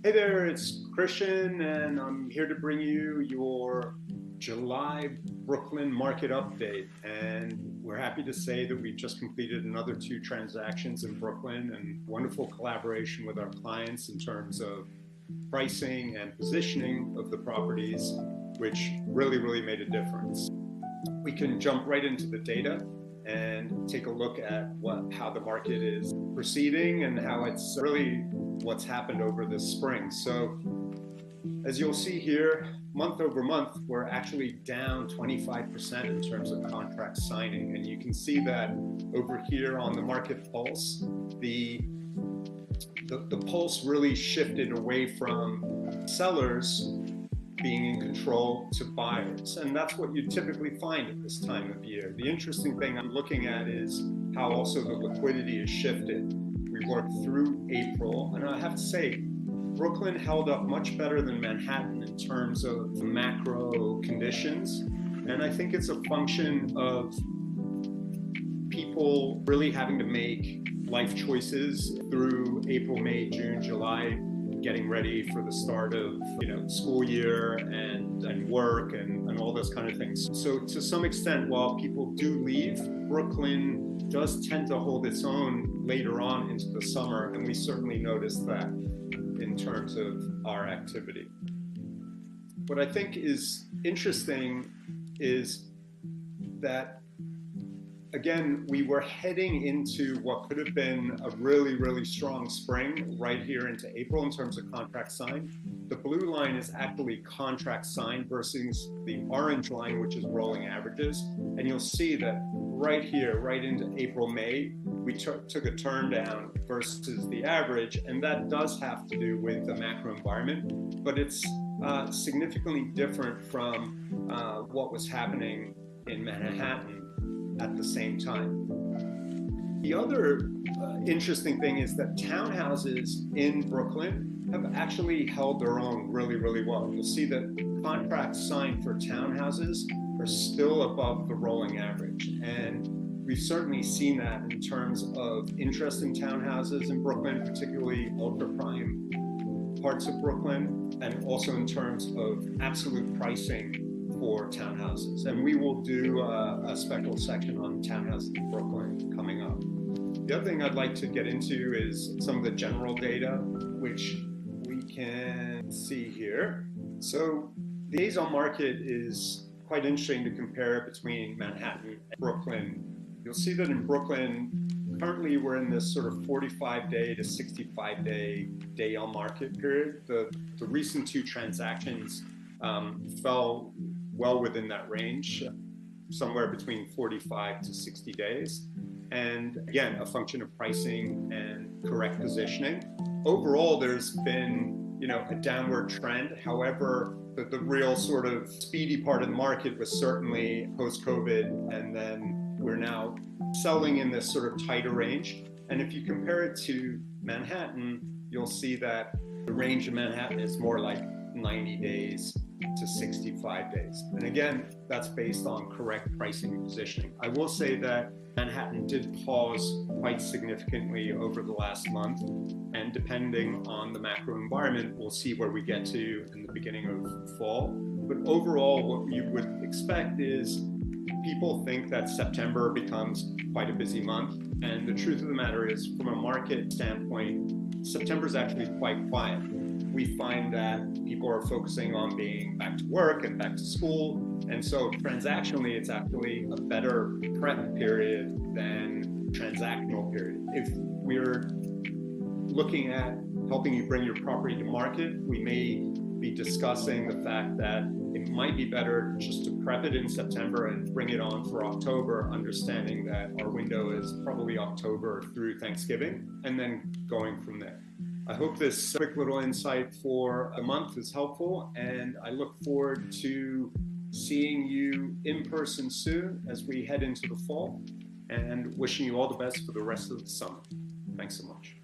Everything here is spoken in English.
Hey there, it's Christian, and I'm here to bring you your July Brooklyn market update. And we're happy to say that we've just completed another two transactions in Brooklyn and wonderful collaboration with our clients in terms of pricing and positioning of the properties, which really made a difference. We can jump right into the data and take a look at how the market is proceeding and how it's really what's happened over this spring. So as you'll see here, month over month, we're actually down 25% in terms of contract signing. And you can see that over here on the market pulse, the pulse really shifted away from sellers being in control to buyers. And that's what you typically find at this time of year. The interesting thing I'm looking at is how also the liquidity has shifted. We worked through April, and I have to say, Brooklyn held up much better than Manhattan in terms of the macro conditions. And I think it's a function of people really having to make life choices through April, May, June, July, getting ready for the start of school year and work and all those kind of things. So to some extent, while people do leave, Brooklyn does tend to hold its own later on into the summer, and we certainly noticed that in terms of our activity. What I think is interesting is that, again, we were heading into what could have been a really strong spring right here into April in terms of contract signed. The blue line is actually contract signed versus the orange line, which is rolling averages. And you'll see that right here, right into April, May, we took a turn down versus the average. And that does have to do with the macro environment, but it's significantly different from what was happening in Manhattan at the same time. The other interesting thing is that townhouses in Brooklyn have actually held their own really well. You'll see that contracts signed for townhouses are still above the rolling average. And we've certainly seen that in terms of interest in townhouses in Brooklyn, particularly ultra prime parts of Brooklyn, and also in terms of absolute pricing for townhouses. And we will do a special section on townhouses in Brooklyn coming up. The other thing I'd like to get into is some of the general data, which we can see here. So the days on market is quite interesting to compare between Manhattan and Brooklyn. You'll see that in Brooklyn, currently we're in this sort of 45-day to 65-day day on market period. The recent two transactions fell well within that range, somewhere between 45 to 60 days. And again, a function of pricing and correct positioning. Overall, there's been a downward trend. However, the real sort of speedy part of the market was certainly post-COVID, and then we're now selling in this sort of tighter range. And if you compare it to Manhattan, you'll see that the range of Manhattan is more like 90 days to 65 days. And again, that's based on correct pricing and positioning. I will say that Manhattan did pause quite significantly over the last month, and depending on the macro environment, we'll see where we get to in the beginning of fall. But overall, what you would expect is people think that September becomes quite a busy month. And the truth of the matter is, from a market standpoint, September is actually quite quiet. We find that people are focusing on being back to work and back to school. And so transactionally, it's actually a better prep period than transactional period. If we're looking at helping you bring your property to market, we may be discussing the fact that it might be better just to prep it in September and bring it on for October, understanding that our window is probably October through Thanksgiving, and then going from there. I hope this quick little insight for a month is helpful, and I look forward to seeing you in person soon as we head into the fall, and wishing you all the best for the rest of the summer. Thanks so much.